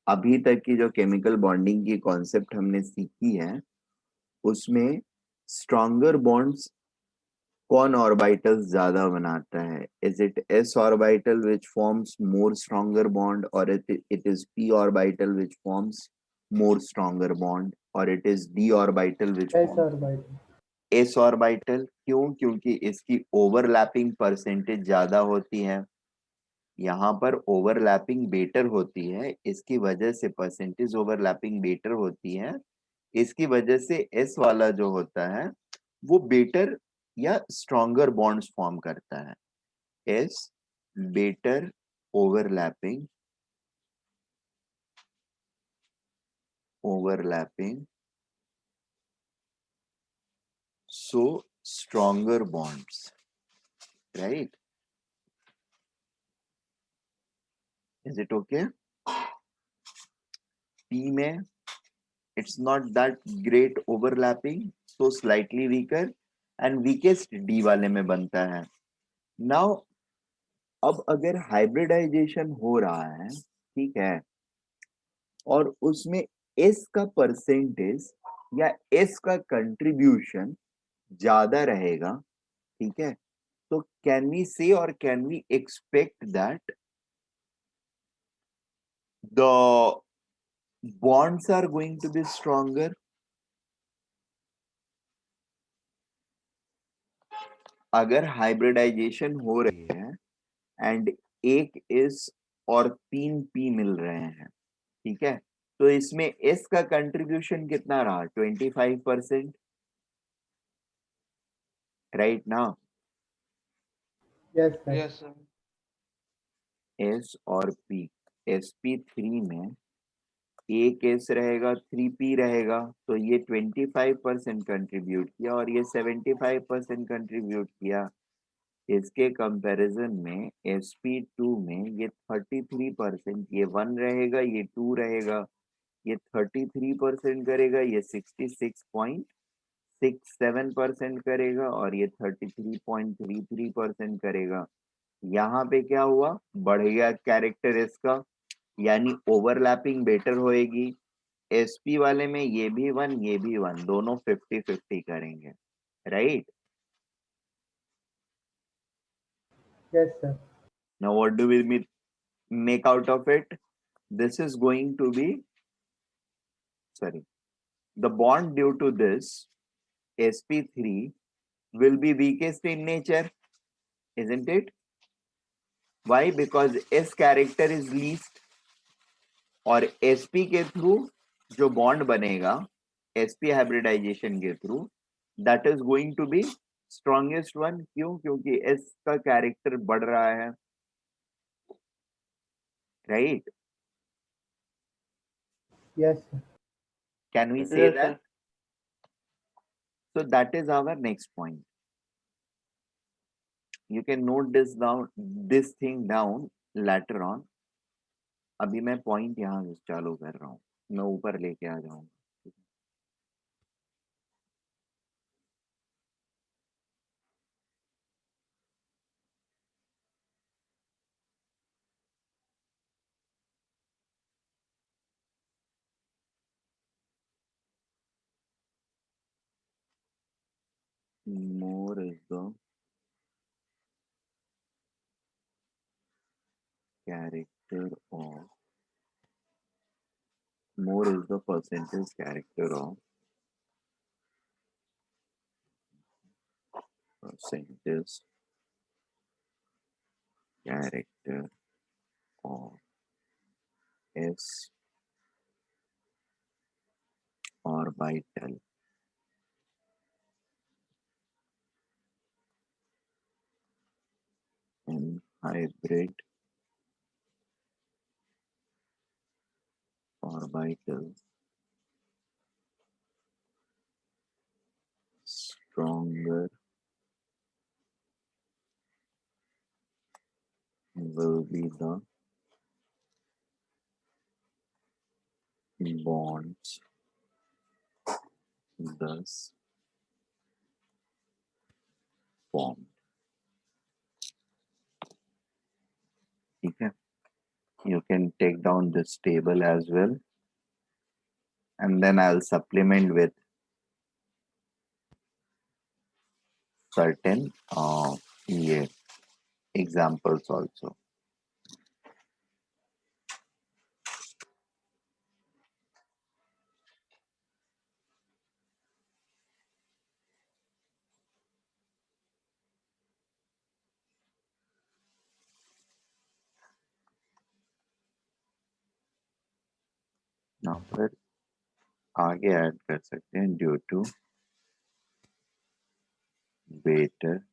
अभी तक की जो केमिकल बॉन्डिंग की कॉन्सेप्ट हमने सीखी है उसमें स्ट्रॉन्गर बॉन्ड्स कौन ऑर्बिटल्स ज्यादा बनाता है? Is it S orbital which forms more stronger bond, और it is P orbital which forms more stronger bond, और it is D orbital which S forms orbital. S orbital? क्यों? क्योंकि इसकी overlapping percentage ज्यादा होती है। यहाँ पर ओवरलैपिंग बेटर होती है, इसकी वजह से परसेंटेज ओवरलैपिंग बेटर होती है। इसकी वजह से एस वाला जो होता है वो बेटर या स्ट्रॉन्गर बॉन्ड्स फॉर्म करता है। S better overlapping overlapping so stronger bonds, right? Is it okay? P में it's not that great overlapping, so slightly weaker, and weakest D वाले में बनता है। now अब अगर हाइब्रिडाइजेशन हो रहा है, ठीक है, और उसमें S का परसेंटेज या S का कंट्रीब्यूशन ज्यादा रहेगा, ठीक है, तो कैन वी से और can we expect that the bonds are going to be stronger? अगर हाइब्रिडाइजेशन हो रही है एंड एक एस और तीन पी मिल रहे हैं, ठीक है, तो इसमें एस का कंट्रीब्यूशन कितना रहा? 25%, राइट ना? Yes sir. Yes sir. S और पी, sp3 में एक एस रहेगा, 3p रहेगा, तो ये 25% कंट्रीब्यूट किया और ये 75% कंट्रीब्यूट किया। इसके कंपैरिजन में sp2 में ये 33%, ये 1 रहेगा, ये 2 रहेगा, ये 33% करेगा, ये 66.67% करेगा, और ये 33.33% करेगा। यहाँ पे क्या हुआ? बढ़ गया कैरेक्टर इसका, यानी ओवरलैपिंग बेटर होएगी। एसपी वाले में ये भी 1 ये भी 1, दोनों 50-50 करेंगे, right? Yes sir. Now what do we make out of it? This is going to be, sorry, the bond due to this sp3 will be weakest in nature, isn't it? Why? Because s character is least, और sp के through जो bond बनेगा sp hybridization के through, that is going to be strongest one. क्यों? क्योंकि s का character बढ़ रहा है, right? Yes sir. Can we say yes that? Sir. So that is our next point. You can note this down, this thing down later on. अभी मैं point यहाँ से चालू कर रहा हूँ, मैं ऊपर लेके आ जाऊंगा। More is the character of, more is the percentage character of, percentage character of s orbital in hybrid orbital stronger will be the bonds thus formed, ठीक है? You can take down this table as well, and then I'll supplement with certain yeah, examples also. Now फिर आगे add कर सकते हैं due to greater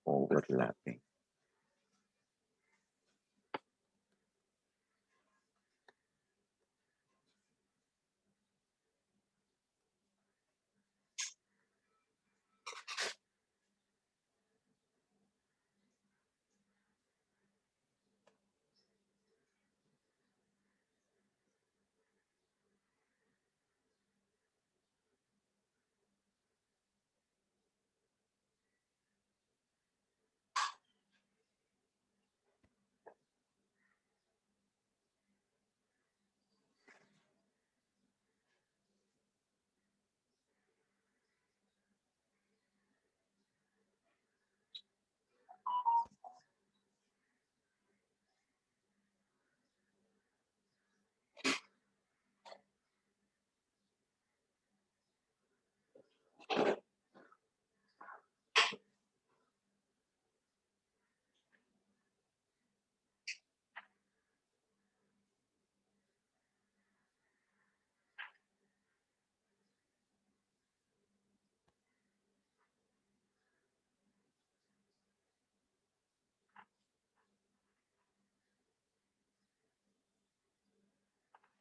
overlapping.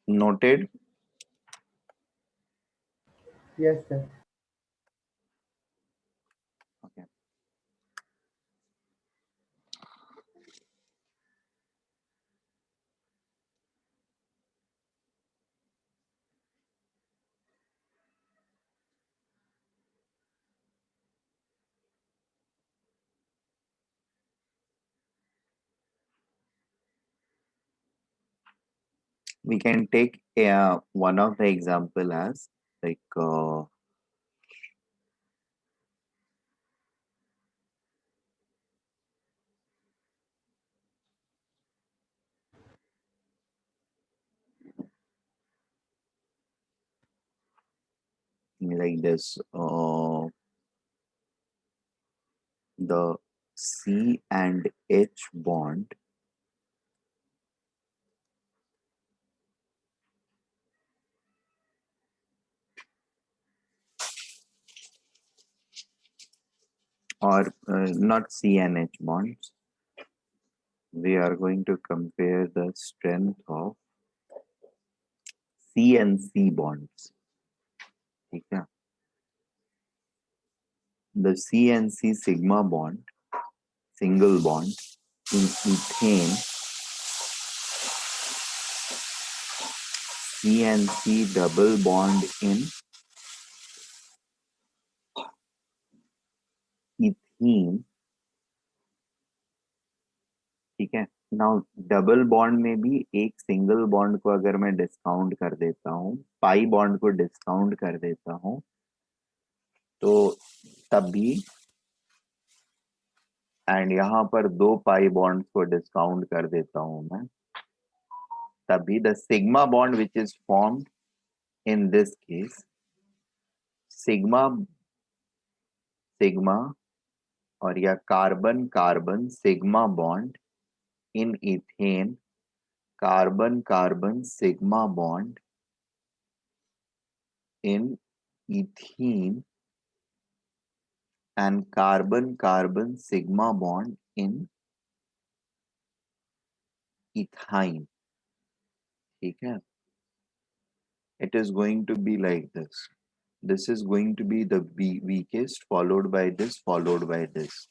Noted. Yes, sir. Okay. We can take one of the example as like this. The C and H bond or not C and H bonds. We are going to compare the strength of C and C bonds. ठीक है? The C and C sigma bond, single bond in ethane, C and C double bond in ethene. ठीक है? Now double bond में भी एक single bond को अगर मैं डिस्काउंट कर देता हूँ, पाई बॉन्ड को डिस्काउंट कर देता हूँ, तो तब भी एंड यहाँ पर दो पाई बॉन्ड को डिस्काउंट कर देता हूँ मैं, तभी the sigma bond which is formed in this case, sigma sigma और या carbon carbon sigma bond in ethane, carbon carbon sigma bond in ethene and carbon carbon sigma bond in ethyne. ठीक है? It is going to be like this. This is going to be the weakest, followed by this, followed by this.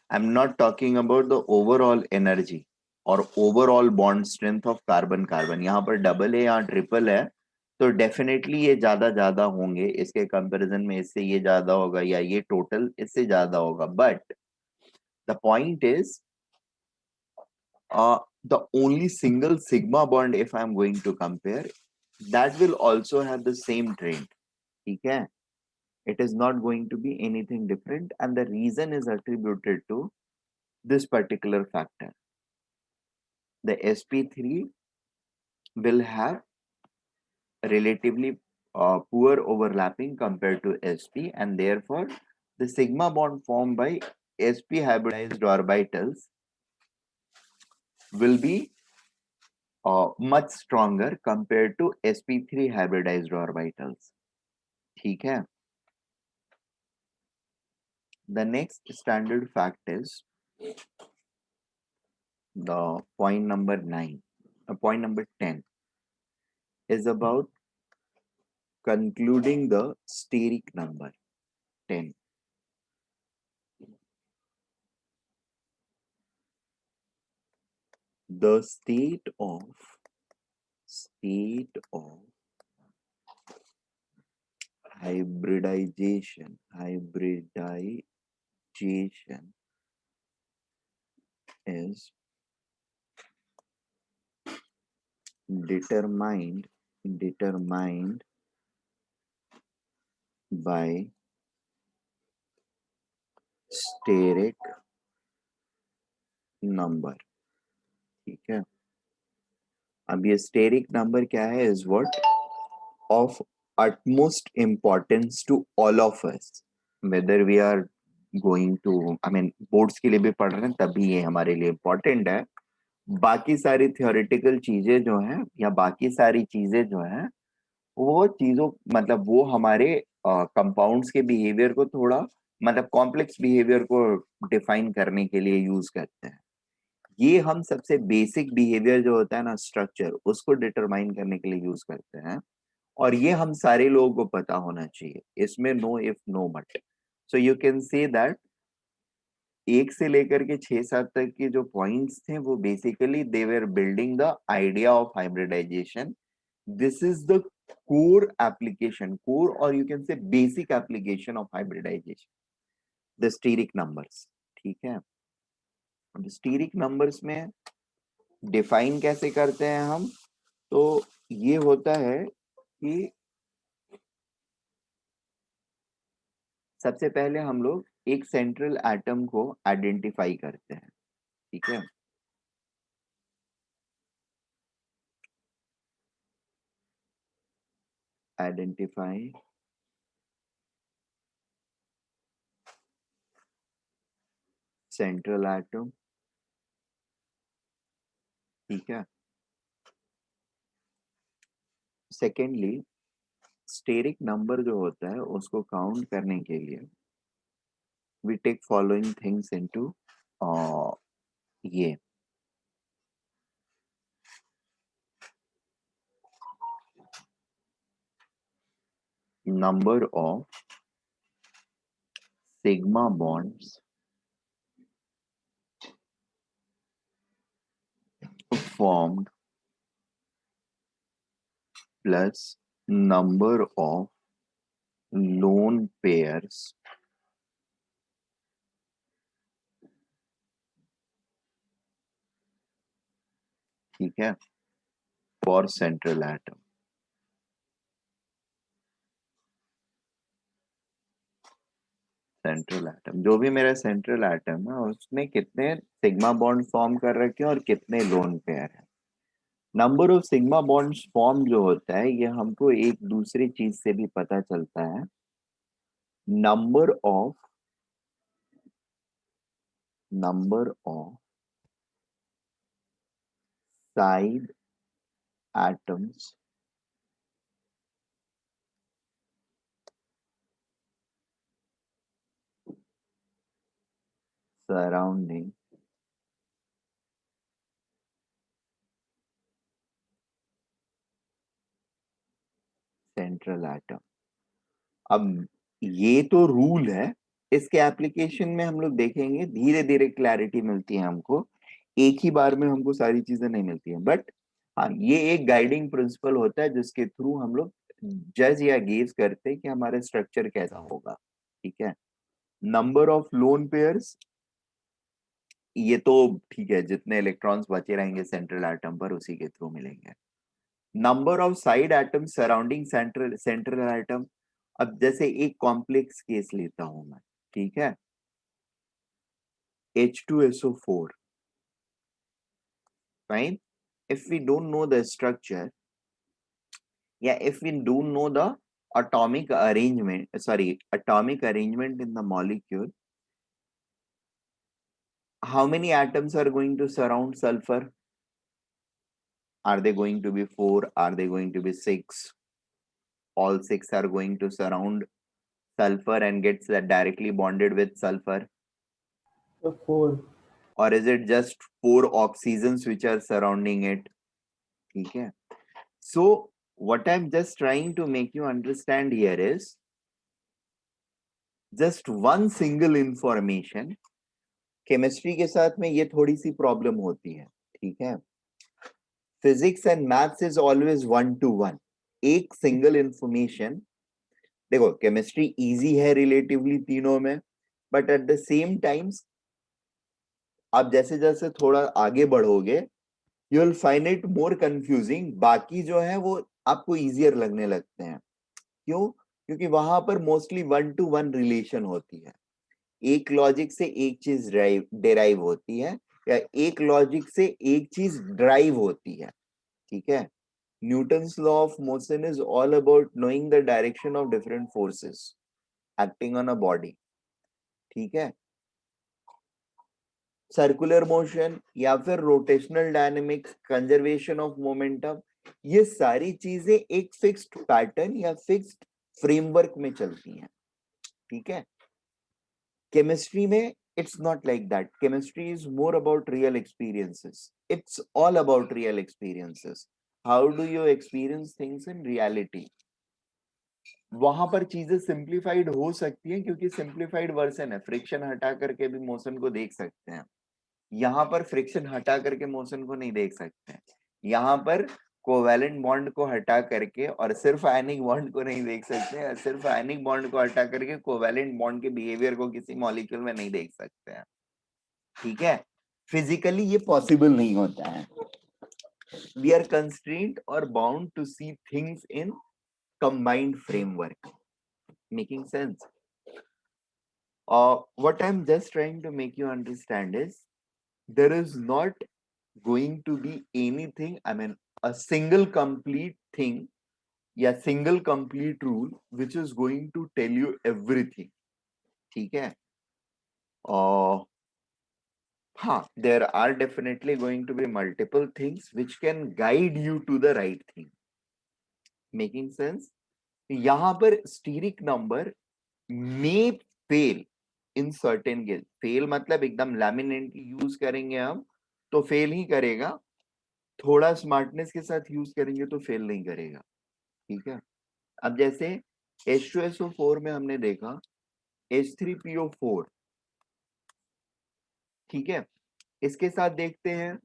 I'm not talking about the overall energy or overall bond strength of carbon carbon. यहाँ पर double है या triple है, तो definitely ये ज्यादा होंगे इसके कंपैरिजन में, इससे ये ज्यादा होगा या ये टोटल इससे ज्यादा होगा. But the point is The only single sigma bond, if I'm going to compare, that will also have the same trend. Okay, it is not going to be anything different, and the reason is attributed to this particular factor. The sp3 will have relatively poor overlapping compared to sp, and therefore the sigma bond formed by sp hybridized orbitals will be much stronger compared to sp3 hybridized orbitals. ठीक है? The next standard fact is the point number 9. Point number 10 is about concluding the steric number 10. The state of hybridization is determined by steric number. ठीक है? अब ये steric number क्या है? Is what of utmost importance to all of us, whether we are going to, I mean, boards के लिए भी पढ़ रहे हैं तभी ये हमारे लिए important है. बाकी सारी theoretical चीजें जो हैं या बाकी सारी चीजें जो हैं वो चीजों मतलब वो हमारे कंपाउंड्स के बिहेवियर को थोड़ा मतलब कॉम्प्लेक्स बिहेवियर को डिफाइन करने के लिए यूज करते हैं. ये हम सबसे बेसिक बिहेवियर जो होता है ना, स्ट्रक्चर, उसको डिटरमाइन करने के लिए यूज करते हैं, और ये हम सारे लोगों को पता होना चाहिए. इसमें no if no but. So you can say that 1 से लेकर के 6-7 तक के जो पॉइंट्स थे वो basically they were building the idea of hybridization. This is the core application, core or you can say basic application of hybridization, the steric numbers. ठीक है? अब steric numbers में डिफाइन कैसे करते हैं हम? तो ये होता है कि सबसे पहले हम लोग एक सेंट्रल एटम को आइडेंटिफाई करते हैं. ठीक है? Identify central atom. ठीक है? सेकेंडली स्टेरिक नंबर जो होता है उसको काउंट करने के लिए we take following things into ये number of sigma bonds formed plus number of lone pairs ठीक है for central atom. Central atom, जो भी मेरा सेंट्रल एटम है उसमें कितने सिग्मा बॉन्ड फॉर्म कर रखे हैं और कितने लोन पेयर है. Number of sigma bonds form जो होता है ये हमको एक दूसरी चीज से भी पता चलता है. Number of side atoms surrounding central atom. अब ये तो रूल है, इसके एप्लीकेशन में हम लोग देखेंगे, धीरे धीरे क्लैरिटी मिलती है हमको, एक ही बार में हमको सारी चीजें नहीं मिलती हैं. बट हाँ, ये एक गाइडिंग प्रिंसिपल होता है जिसके थ्रू हम लोग जज या गेज करते हैं कि हमारा स्ट्रक्चर कैसा होगा. ठीक है? नंबर ऑफ लोन पेयर्स ये तो ठीक है, जितने इलेक्ट्रॉन्स बचे रहेंगे सेंट्रल एटम पर उसी के थ्रू मिलेंगे। Number of side atom surrounding central central atom. अब जैसे एक कॉम्प्लेक्स केस लेता हूं मैं, ठीक है, H2SO4, fine. If we don't know the structure, yeah, if we don't know the atomic arrangement in the molecule, how many atoms are going to surround sulfur? Are they going to be 4? Are they going to be 6? All 6 are going to surround sulfur and gets directly bonded with sulfur, So 4. or is it just 4 oxygens which are surrounding it? Okay. So what I'm just trying to make you understand here is just one single information. Chemistry के साथ में ये थोड़ी सी problem होती है, ठीक है। Physics and maths is always 1 to 1। एक सिंगल इंफॉर्मेशन, देखो केमिस्ट्री इजी है रिलेटिवली तीनों में, but at the same times आप जैसे जैसे थोड़ा आगे बढ़ोगे you will find it more confusing. बाकी जो है वो आपको इजियर लगने लगते हैं। क्यों? क्योंकि वहां पर मोस्टली 1 to 1 रिलेशन होती है। एक लॉजिक से एक चीज डेराइव होती है, या एक लॉजिक से एक चीज ड्राइव होती है, ठीक है। Newton's law of motion is all about knowing the direction of different forces acting on a body, ठीक है। सर्कुलर मोशन या फिर rotational dynamics, conservation of momentum, ये सारी चीजें एक फिक्स्ड पैटर्न या फिक्स्ड फ्रेमवर्क में चलती हैं, ठीक है। केमिस्ट्री में it's not like that. Chemistry is more about real experiences. It's all about real experiences. How do you experience things in reality? वहां पर चीजें सिंप्लीफाइड हो सकती हैं क्योंकि सिंप्लीफाइड वर्जन है, फ्रिक्शन हटा करके भी मोशन को देख सकते हैं। यहाँ पर फ्रिक्शन हटा करके मोशन को नहीं देख सकते हैं। यहाँ पर कोवैलेंट बॉन्ड को हटा करके और सिर्फ आयनिक बॉन्ड को नहीं देख सकते हैं, सिर्फ आयनिक बॉन्ड को हटा करके कोवैलेंट बॉन्ड के बिहेवियर को किसी मॉलिक्यूल में नहीं देख सकते हैं, ठीक है। फिजिकली ये पॉसिबल नहीं होता है। वी आर कंस्ट्रेंट और bound to see things in combined framework. Making sense? What I'm just trying to make you understand is there is not going to be anything, I mean, a single complete thing, yeah, single complete rule which is going to tell you everything. ठीक है? हाँ, there are definitely going to be multiple things which can guide you to the right thing. Making sense? यहाँ पर steric number may fail in certain case. Fail मतलब एकदम laminate use करेंगे हम तो फेल ही करेगा, थोड़ा स्मार्टनेस के साथ यूज करेंगे तो फेल नहीं करेगा, ठीक है। अब जैसे H2SO4 में हमने देखा H3PO4, ठीक है, इसके साथ देखते हैं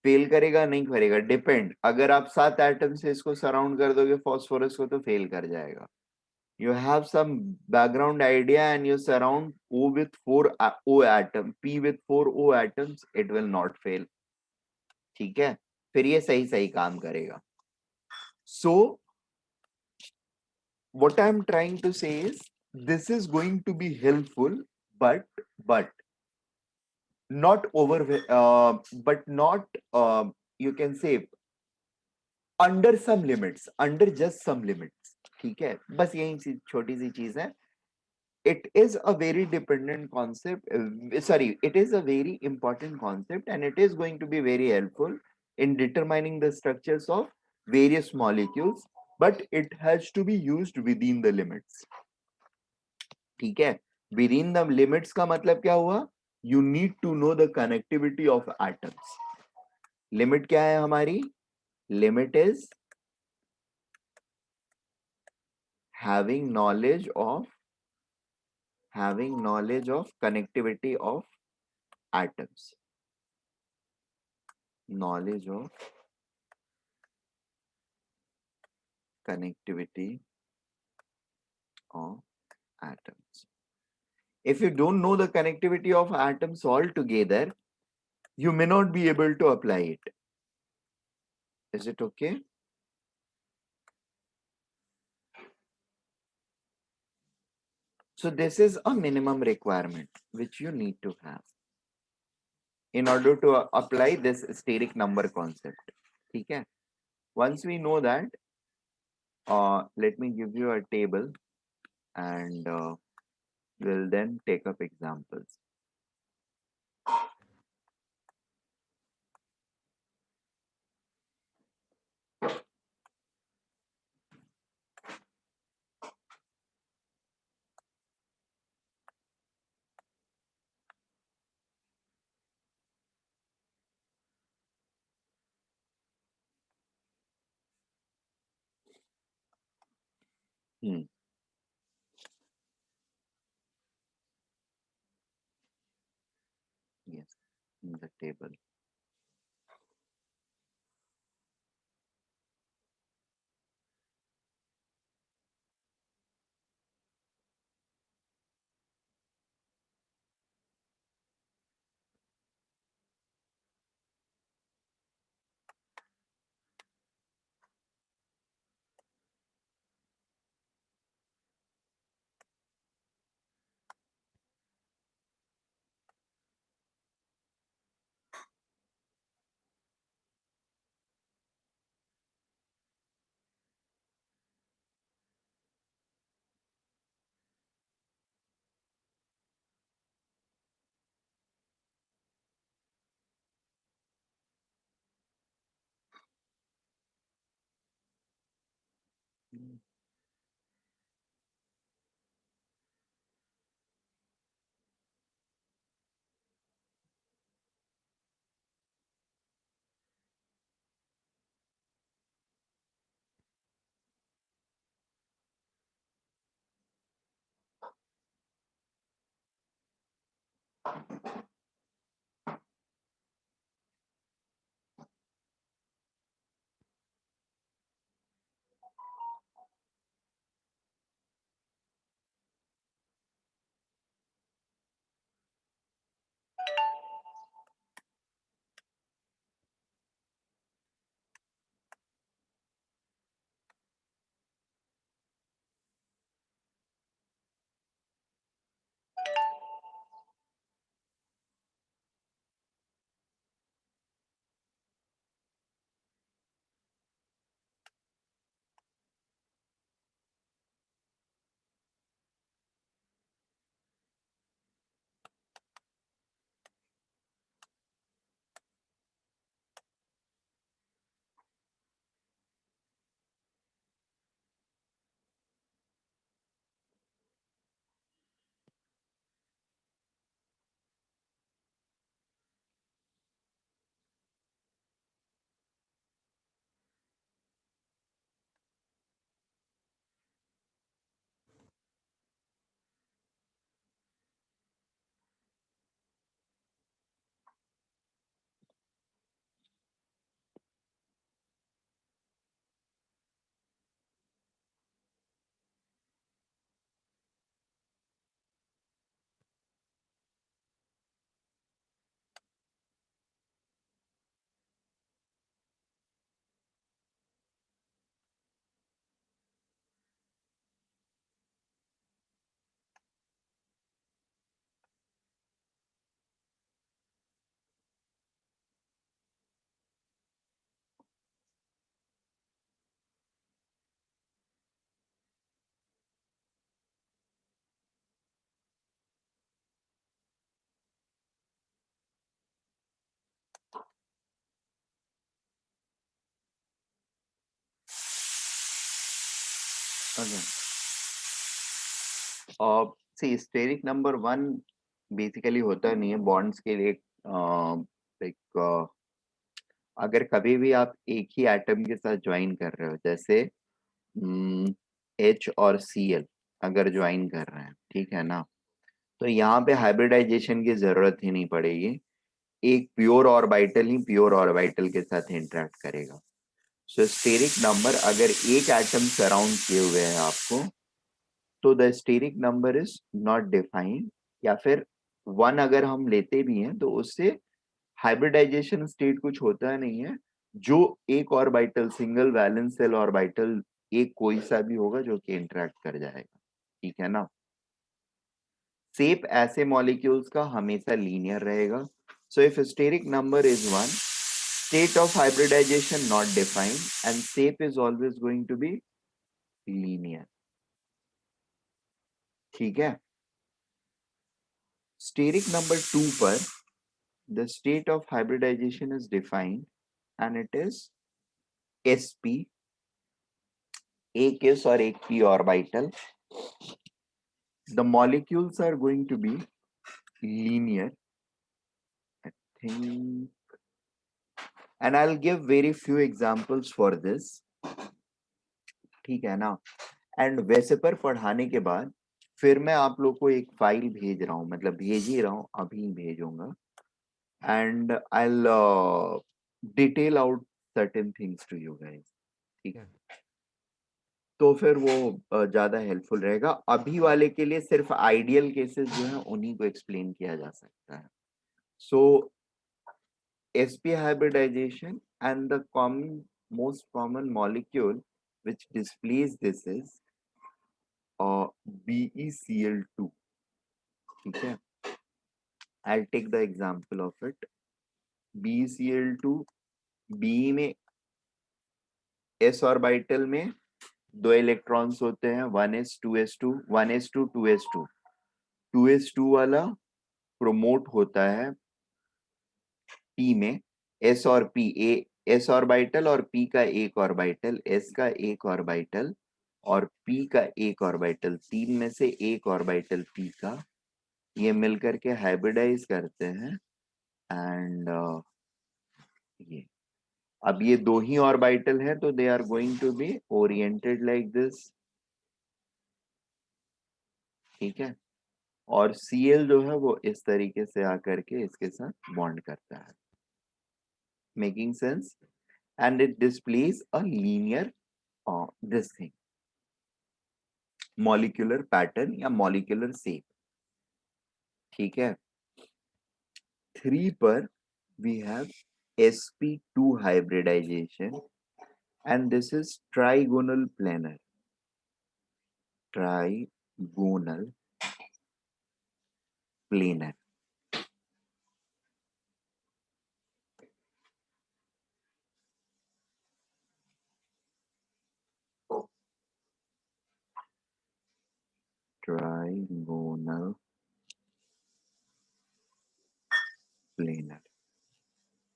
फेल करेगा नहीं करेगा, डिपेंड। अगर आप 7 एटम से इसको सराउंड कर दोगे फॉस्फोरस को तो फेल कर जाएगा। You have some background idea and you surround O with 4 O atom, P with 4 O atoms, it will not fail, ठीक है। फिर ये सही सही काम करेगा। So what I'm trying to say is this is going to be helpful, but not over, but not you can say under some limits, under just some limits, ठीक है। बस यही छोटी सी चीज है। It is a very dependent concept, it is a very important concept and it is going to be very helpful in determining the structures of various molecules, but it has to be used within the limits, ठीक है। within the limits का मतलब क्या हुआ? You need to know the connectivity of atoms. limit क्या है हमारी? limit is having knowledge of connectivity of atoms, knowledge of connectivity of atoms. If you don't know the connectivity of atoms altogether, you may not be able to apply it. Is it okay? So this is a minimum requirement which you need to have in order to apply this steric number concept. Okay. Once we know that, let me give you a table and we'll then take up examples. Hmm. Yes, in the table. Hmm. Again, see, steric number one basically होता नहीं है bonds के लिए like अगर कभी भी आप एक ही एटम के साथ ज्वाइन कर रहे हो, जैसे H और Cl अगर ज्वाइन कर रहे हैं, ठीक है ना, तो यहाँ पे हाइब्रिडाइजेशन की जरूरत ही नहीं पड़ेगी। एक प्योर ऑर्बिटल ही प्योर ऑर्बिटल के साथ इंटरेक्ट करेगा। सो स्टेरिक नंबर अगर एक एटम सराउंड किए हुए हैं आपको, तो the steric number is not defined या फिर 1 अगर हम लेते भी हैं तो उससे हाइब्रिडाइजेशन स्टेट कुछ होता नहीं है, जो एक orbital single valence shell orbital एक कोई सा भी होगा जो कि इंटरेक्ट कर जाएगा, ठीक है ना। शेप ऐसे मॉलिक्यूल्स का हमेशा लीनियर रहेगा। So if steric number is 1, state of hybridization not defined and shape is always going to be linear, ठीक है। steric number 2 पर the state of hybridization is defined and it is sp, एक s और एक p orbital. The molecules are going to be linear, I think, and I'll give very few examples for this, ठीक है ना। And वैसे पर पढ़ाने के बाद फिर मैं आप लोग को एक फाइल भेज रहा हूँ, मतलब भेज ही रहा हूँ, अभी भेजूंगा, and I detail out certain things to you guys, ठीक है। तो फिर वो ज्यादा हेल्पफुल रहेगा। अभी वाले के लिए सिर्फ आइडियल केसेस जो है उन्हीं को एक्सप्लेन किया जा सकता है। सो sp hybridization and the most common molecule which displays this is BeCl2, ठीक है। I'll take the example of it. BeCl2, B में s ऑर्बिटल में 2 इलेक्ट्रॉन्स होते हैं, 1s2s2, 1s2 2s2, 2s2 वाला प्रोमोट होता है p में, s और p, s ऑर्बिटल और p का एक ऑर्बिटल, s का एक ऑर्बिटल और p का एक ऑर्बिटल, तीन में से एक ऑर्बिटल p का, ये मिलकर के हाइब्रिडाइज करते हैं एंड ये, अब ये दो ही ऑर्बिटल है तो they are going to be oriented like this, ठीक है। और Cl जो है वो इस तरीके से आकर के इसके साथ बॉन्ड करता है, making sense, and it displace a linear this thing, molecular pattern या मॉलिक्यूलर शेप, ठीक है। 3 पर we have sp2 hybridization and this is trigonal planar, trigonal planar, trigonal planar।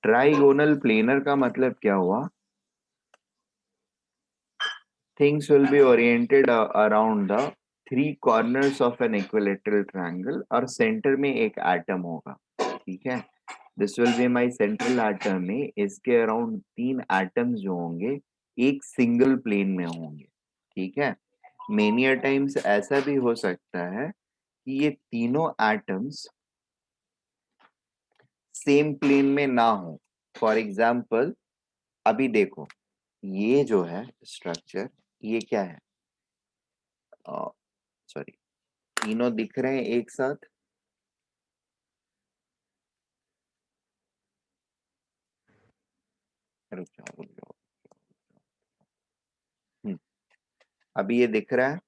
Trigonal planar का मतलब क्या हुआ? Things will be oriented around the 3 corners of an equilateral triangle और centre में एक एटम होगा, ठीक है। This will be my central atom, में इसके अराउंड 3 एटम्स जो होंगे एक सिंगल प्लेन में होंगे, ठीक है। मेनी टाइम्स ऐसा भी हो सकता है कि ये तीनों एटम्स सेम प्लेन में ना हो। फॉर एग्जाम्पल अभी देखो, ये जो है स्ट्रक्चर, ये क्या है, सॉरी, तीनों दिख रहे हैं एक साथ, रुक जाओ रुक जाओ, अभी ये दिख रहा है,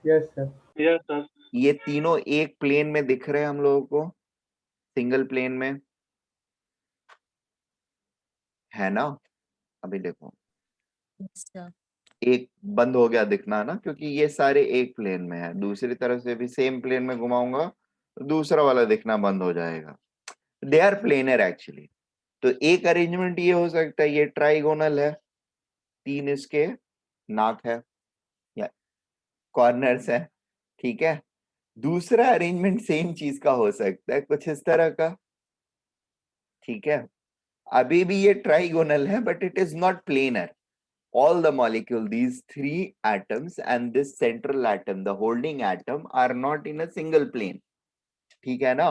Yes, sir. Yes, sir. ये तीनों एक प्लेन में दिख रहे हैं हम लोगों को, सिंगल प्लेन में, है ना। अभी देखो Yes, sir. एक बंद हो गया दिखना ना, क्योंकि ये सारे एक प्लेन में है, दूसरी तरफ से भी सेम प्लेन में घुमाऊंगा तो दूसरा वाला दिखना बंद हो जाएगा। They are planar actually. तो एक अरेंजमेंट ये हो सकता है, ये ट्राइगोनल है, 3 इसके नाक है या कॉर्नर्स है, ठीक है। दूसरा अरेंजमेंट सेम चीज का हो सकता है, कुछ इस तरह का, ठीक है। अभी भी ये ट्राइगोनल है but it is not planar. All the molecule, these 3 atoms and this central atom, the holding atom, are not in a single plane, ठीक है ना।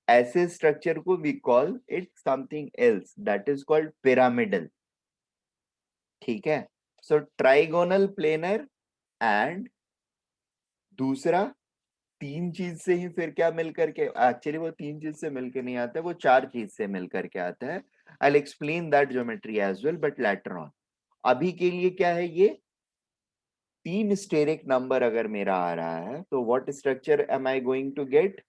ऐसे स्ट्रक्चर को we call it something else, that is called pyramidal, ठीक है। So trigonal planar and दूसरा, 3 चीज से ही फिर क्या मिल करके, एक्चुअली वो 3 चीज से मिलकर नहीं आता है, वो 4 चीज से मिल करके आता है। I will explain that geometry as well but later on. अभी के लिए क्या है, ये 3 स्टेरिक नंबर अगर मेरा आ रहा है तो what structure am I going to get?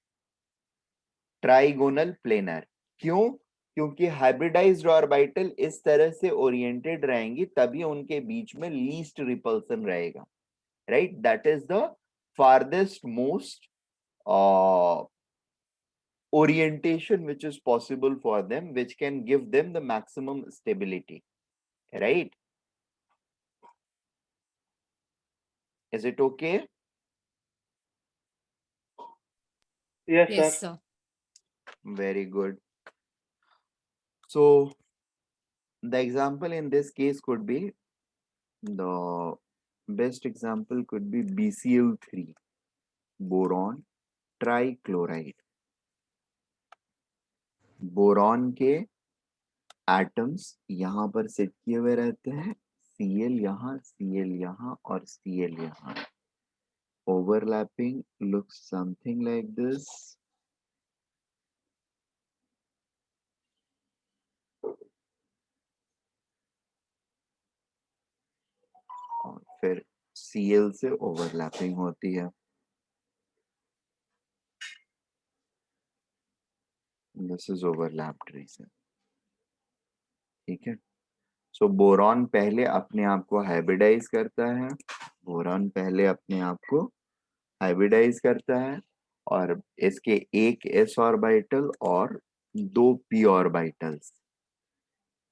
Trigonal planar. क्यों? क्योंकि हाइब्रिडाइज्ड ऑर्बिटल इस तरह से ओरिएंटेड रहेंगी, तभी उनके बीच में लीस्ट रिपल्सन रहेगा, right? That is the farthest most orientation which is possible for them, which can give them the maximum stability, right? Is it okay? Yes, sir. Yes, sir. Very good. So the example in this case could be, the best example could be BCl3, boron trichloride. Boron के atoms यहाँ पर set किए हुए रहते हैं, Cl यहाँ, Cl यहाँ और Cl यहाँ. Overlapping looks something like this. और फिर Cl से ओवरलैपिंग होती है. This is overlapped region. ठीक है. सो बोरॉन पहले अपने आप को हाइब्रिडाइज करता है, बोरॉन पहले अपने आप को हाइब्रिडाइज करता है और इसके एक s ऑर्बिटल और 2 p ऑर्बिटल्स,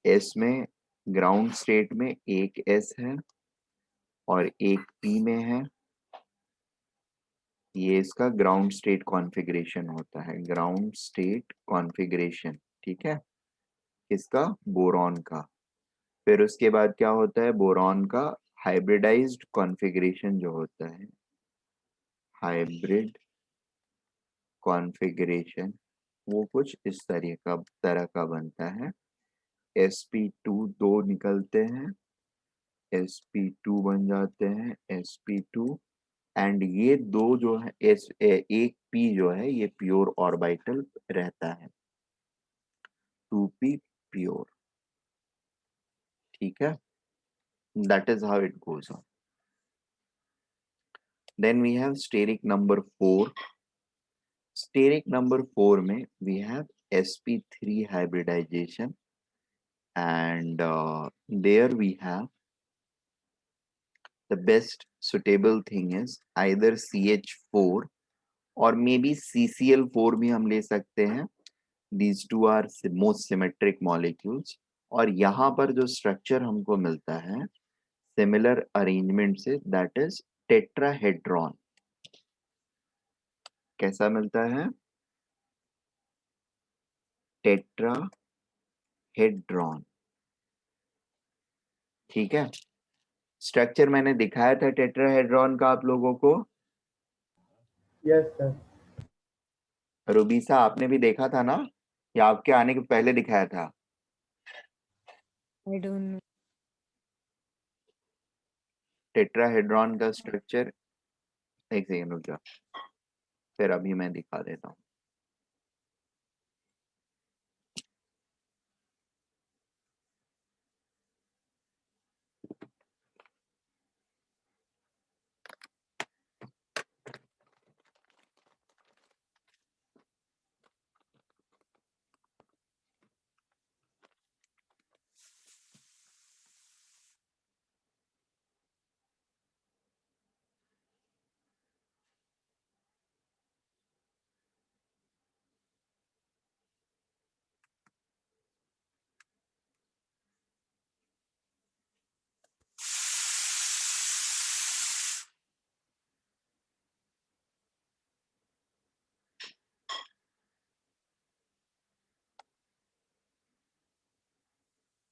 s में ग्राउंड स्टेट में एक s है और एक p में है. ये इसका ग्राउंड स्टेट कॉन्फ़िगरेशन होता है, ग्राउंड स्टेट कॉन्फ़िगरेशन. ठीक है, इसका बोरॉन का. फिर उसके बाद क्या होता है, बोरॉन का हाइब्रिडाइज्ड कॉन्फ़िगरेशन जो होता है, हाइब्रिड कॉन्फ़िगरेशन, वो कुछ इस तरह का बनता है. sp2 दो निकलते हैं, sp2 बन जाते हैं, sp2 एंड ये दो जो है एक p जो है ये प्योर ऑर्बिटल रहता है, 2p प्योर. ठीक है, that is how it goes on. Then we have steric number 4. Steric number 4 में we have sp3 hybridization and there we have the best suitable thing is either CH4 or maybe CCl4 भी हम ले सकते हैं. These two are most symmetric molecules. और यहाँ पर जो स्ट्रक्चर हमको मिलता है सिमिलर अरेंजमेंट से, दैट इज टेट्राहेड्रॉन. कैसा मिलता है? टेट्राहेड्रॉन. ठीक है, स्ट्रक्चर मैंने दिखाया था टेट्राहेड्रॉन का आप लोगों को. Yes, sir. रुबीसा आपने भी देखा था ना, या आपके आने के पहले दिखाया था? I don't know. टेट्राहेड्रॉन का स्ट्रक्चर, एक सेकंड रुक जा, फिर अभी मैं दिखा देता हूँ.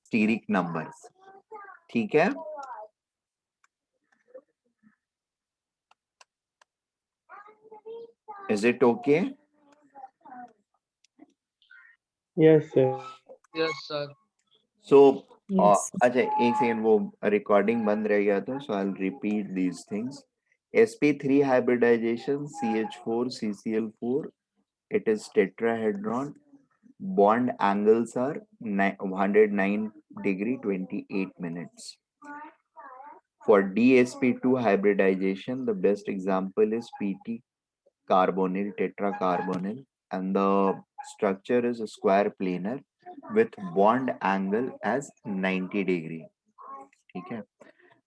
Steric numbers. ठीक है, is it okay? Yes, sir. Yes, sir. So Yes. अच्छा एक सेकंड, वो रिकॉर्डिंग बंद रह गया था, so I will repeat these things. sp3 hybridization, CH4 CCl4, it is tetrahedron. Bond angles are 109 degree 28 minutes. For dsp2 hybridization, the best example is pt carbonyl, tetracarbonyl, and the structure is a square planar with bond angle as 90 degree. Okay.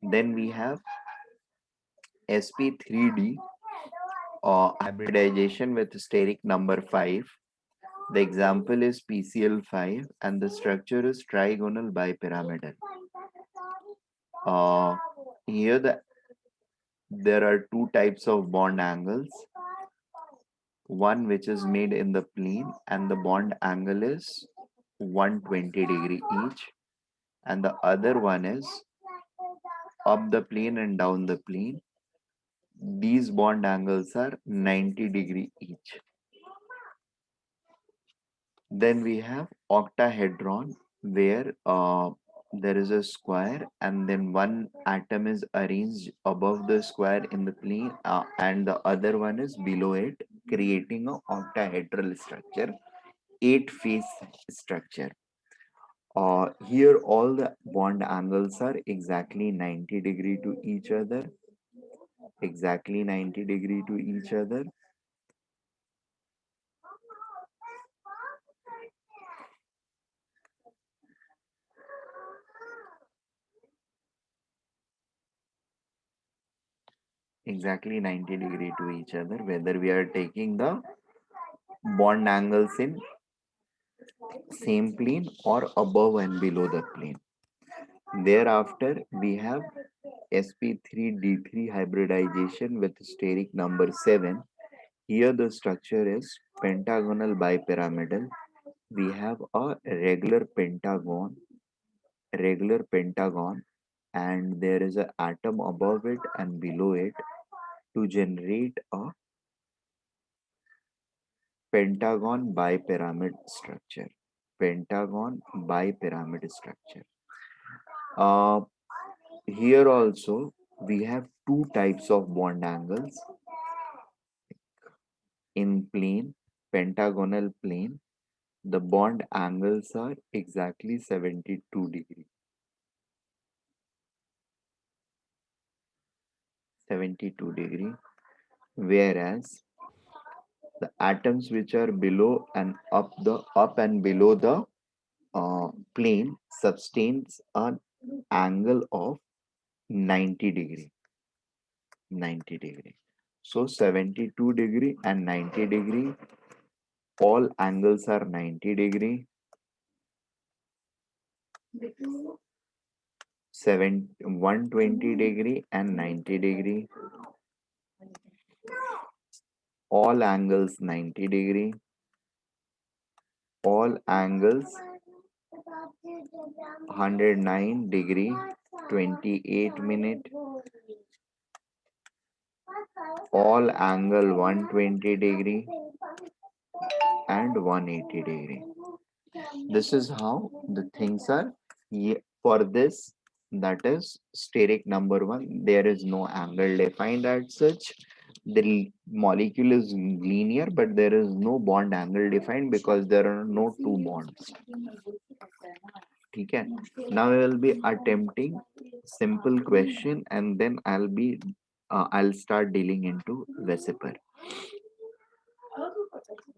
Then we have sp3d hybridization with steric number 5. The example is PCl5 and the structure is trigonal bipyramidal. Here there are two types of bond angles. One which is made in the plane and the bond angle is 120 degree each, and the other one is up the plane and down the plane. These bond angles are 90 degree each. Then we have octahedron where there is a square and then one atom is arranged above the square in the plane and the other one is below it, creating a octahedral structure, 8-phase structure. Here all the bond angles are exactly 90 degree to each other, exactly 90 degree to each other. Exactly 90 degree to each other, whether we are taking the bond angles in same plane or above and below the plane. Thereafter, we have sp3d3 hybridization with steric number 7. Here the structure is pentagonal bipyramidal. We have a regular pentagon, and there is an atom above it and below it to generate a pentagon bipyramid structure. Pentagon bipyramid structure. Uh, Here also we have two types of bond angles in plane, pentagonal plane. The bond angles are exactly 72 degree. 72 degree. Whereas the atoms which are below and up and below the plane sustains an angle of 90 degree. 90 degree. So 72 degree and 90 degree, all angles are 90 degree. 120 degree and 90 degree, all angles 90 degree, all angles 109 degree 28 minute, all angle 120 degree and 180 degree. This is how the things are. For this, that is steric number 1, there is no angle defined as such. The molecule is linear, but there is no bond angle defined because there are no two bonds. Okay. Now I will be attempting simple question and then I'll start dealing into VSEPR.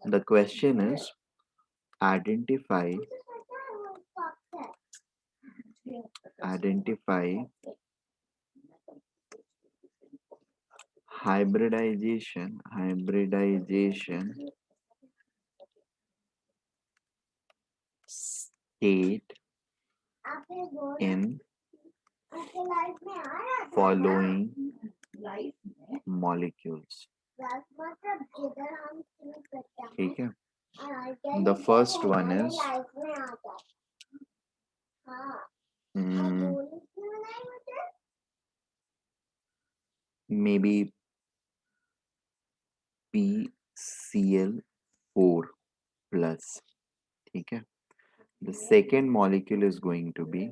The question is identify hybridization state in following molecules. Okay. The first one is maybe PCl4 plus. Okay. The second molecule is going to be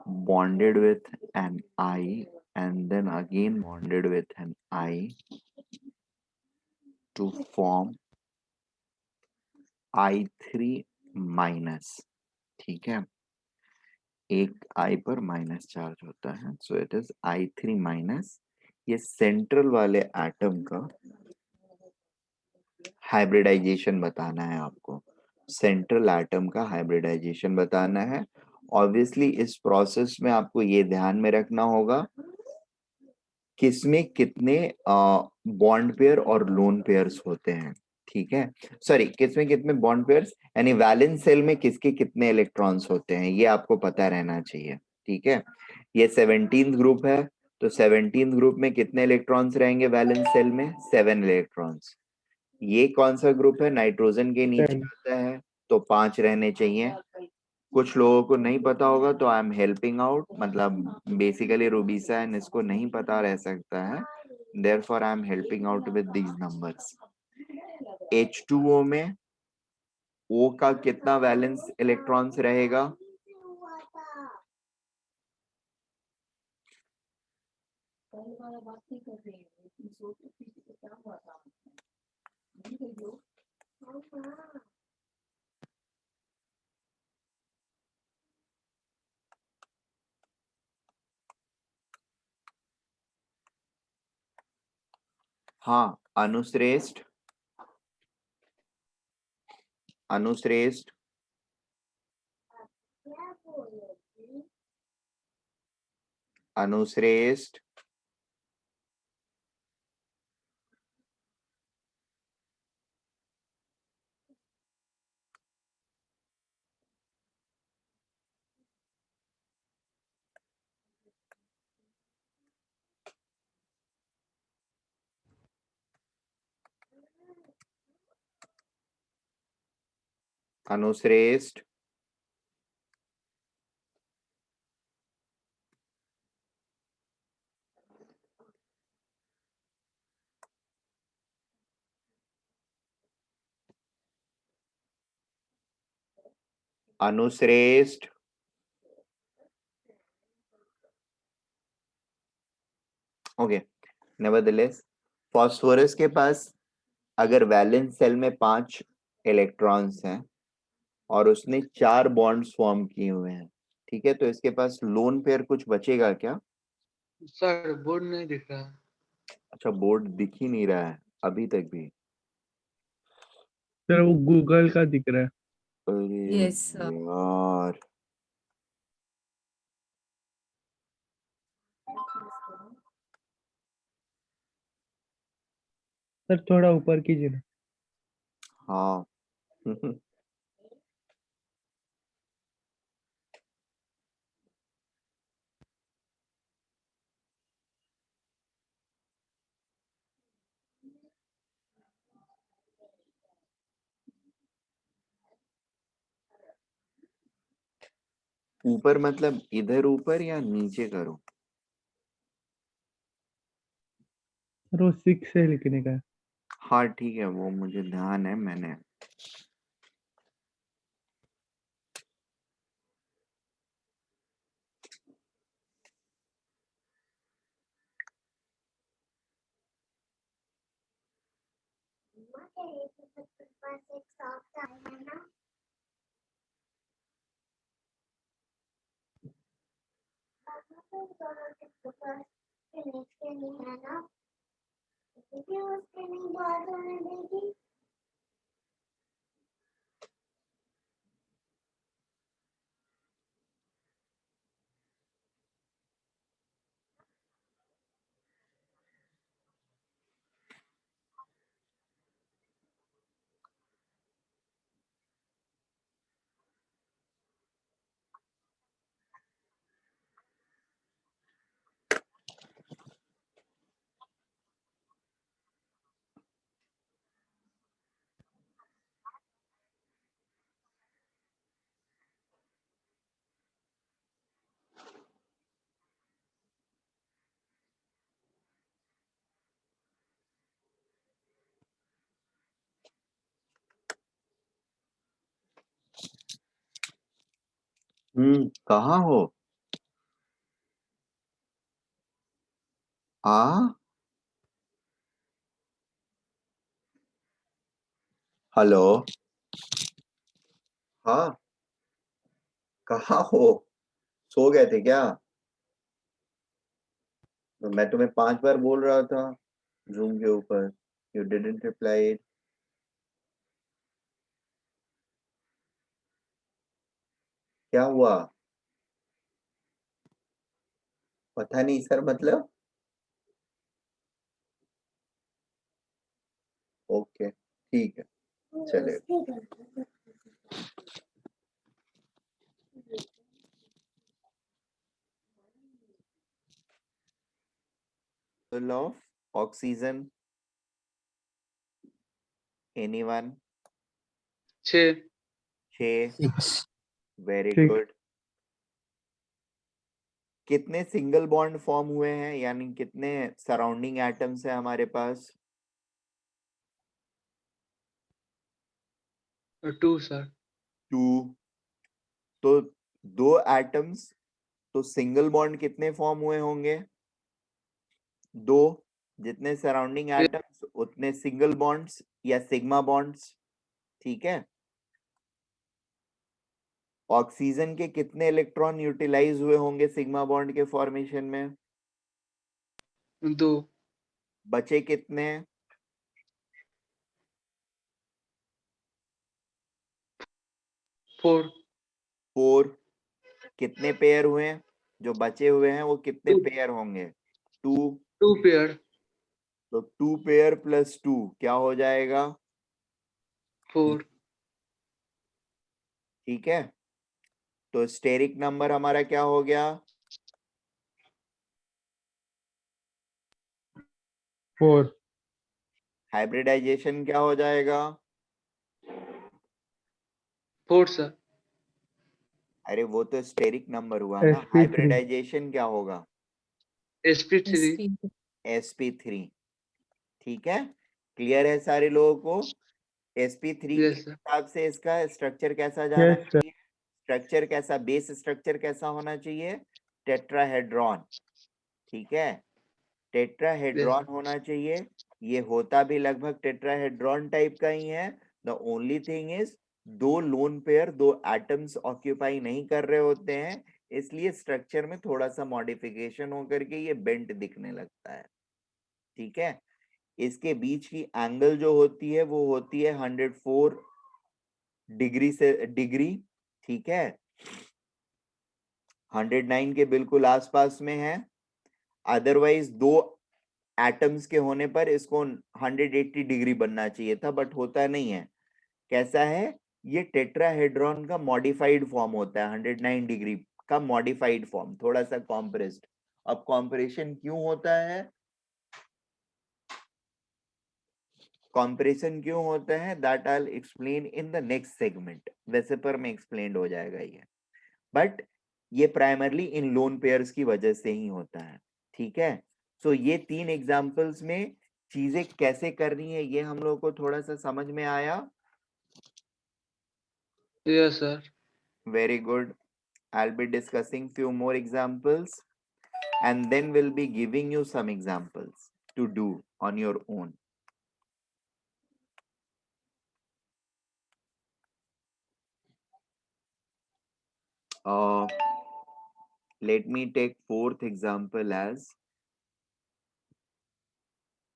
bonded with an I and then again bonded with an I to form I3 minus. ठीक है, एक I पर minus charge होता है, so it is I3 minus. ये central वाले atom का hybridisation बताना है आपको. सेंट्रल एटम का हाइब्रिडाइजेशन बताना है. ऑब्वियसली इस प्रोसेस में आपको ये ध्यान में रखना होगा किसमें कितने बॉन्ड पेयर और लोन पेयर्स होते हैं. ठीक है, सॉरी, किसमें कितने बॉन्ड पेयर्स, यानी वैलेंस सेल में किसके कितने इलेक्ट्रॉन्स होते हैं, ये आपको पता रहना चाहिए. ठीक है, ये 17th ग्रुप है, तो 17th ग्रुप में कितने इलेक्ट्रॉन्स रहेंगे वैलेंस सेल में, 7 इलेक्ट्रॉन्स. ये कौन सा ग्रुप है, नाइट्रोजन के नीचे 10. आता है, तो 5 रहने चाहिए. कुछ लोगों को नहीं पता होगा तो आई एम हेल्पिंग आउट, मतलब बेसिकली रूबीसा एंड इसको नहीं पता रह सकता है, therefore I am helping out with these numbers. H2O में O का कितना वैलेंस इलेक्ट्रॉन्स रहेगा, हाँ अनुश्रेष्ठ, अनुश्रेष्ठ, अनुश्रेष्ठ, अनुश्रेष्ठ, अनुश्रेष्ठ. ओके, नेवरदलेस फास्फोरस के पास अगर वैलेंस सेल में 5 इलेक्ट्रॉन्स हैं और उसने 4 बॉन्ड्स फॉर्म किए हुए हैं, ठीक है, तो इसके पास लोन पेयर कुछ बचेगा क्या. सर बोर्ड नहीं दिख रहा. अच्छा, बोर्ड दिख ही नहीं रहा है अभी तक भी. सर वो गूगल का दिख रहा है. अरे Yes, sir. यार, सर थोड़ा ऊपर कीजिए ना. हाँ. ऊपर मतलब इधर ऊपर या नीचे करूं. सर वो 6 से लिखने का है. हाँ ठीक है, वो मुझे ध्यान है, मैंने. कहाँ हो. हाँ, हेलो, हाँ, कहाँ हो? सो गए थे क्या? तो मैं तुम्हें 5 बार बोल रहा था जूम के ऊपर, यू डिडंट रिप्लाई। क्या हुआ? पता नहीं सर, मतलब ओके, ठीक है, चले। Law of oxygen, anyone? 6 6। Very 6 good. कितने सिंगल बॉन्ड फॉर्म हुए हैं, यानी कितने सराउंडिंग एटम्स है हमारे पास? 2 सर। 2। तो 2 एटम्स, तो सिंगल बॉन्ड कितने फॉर्म हुए होंगे? 2। जितने सराउंडिंग एटम्स उतने सिंगल बॉन्ड्स या सिग्मा बॉन्ड्स। ठीक है। ऑक्सीजन के कितने इलेक्ट्रॉन यूटिलाइज हुए होंगे सिग्मा बॉन्ड के फॉर्मेशन में? 2 बचे कितने? 4 4। कितने पेयर हुए हैं जो बचे हुए हैं, वो कितने 2 पेयर होंगे? 2। 2 पेयर तो 2 पेयर प्लस 2 क्या हो जाएगा? 4 ठीक है। तो स्टेरिक नंबर हमारा क्या हो गया? 4 हाइब्रिडाइजेशन क्या हो जाएगा? 4 सर। अरे वो तो स्टेरिक नंबर हुआ ना, sp3 हाइब्रिडाइजेशन क्या होगा? sp3 sp3। ठीक है, क्लियर है सारे लोगों को? sp3 के यस सर। हिसाब से इसका स्ट्रक्चर कैसा जाना यस सर। चाहिए? स्ट्रक्चर कैसा, बेस स्ट्रक्चर कैसा होना चाहिए? टेट्राहेड्रॉन। ठीक है, टेट्राहेड्रॉन होना चाहिए। ये होता भी लगभग टेट्राहेड्रॉन टाइप का ही है। The only thing is 2 lone pair, 2 atoms occupy नहीं कर रहे होते हैं, इसलिए स्ट्रक्चर में थोड़ा सा मॉडिफिकेशन होकर के ये बेंट दिखने लगता है। ठीक है। इसके बीच की एंगल जो होती है वो होती है 104 डिग्री से डिग्री। ठीक है, 109 के बिल्कुल आसपास में है। अदरवाइज 2 एटम्स के होने पर इसको 180 डिग्री बनना चाहिए था, बट होता नहीं है। कैसा है? ये टेट्राहेड्रॉन का मॉडिफाइड फॉर्म होता है, 109 डिग्री का मॉडिफाइड फॉर्म, थोड़ा सा कॉम्प्रेस्ड। अब कॉम्प्रेशन क्यों होता है? कॉम्प्रेशन क्यों होता है, that I explain in the next segment. वैसे पर में एक्सप्लेन हो जाएगा ये, बट ये प्राइमरली इन लोन पेयर्स की वजह से ही होता है। ठीक है। सो ये 3 एग्जांपल्स में चीजें कैसे करनी है ये हम लोग को थोड़ा सा समझ में आया। Yes sir. Very good. I'll be discussing few more examples and then we'll be giving you some examples to do on your own. Let me take 4th example as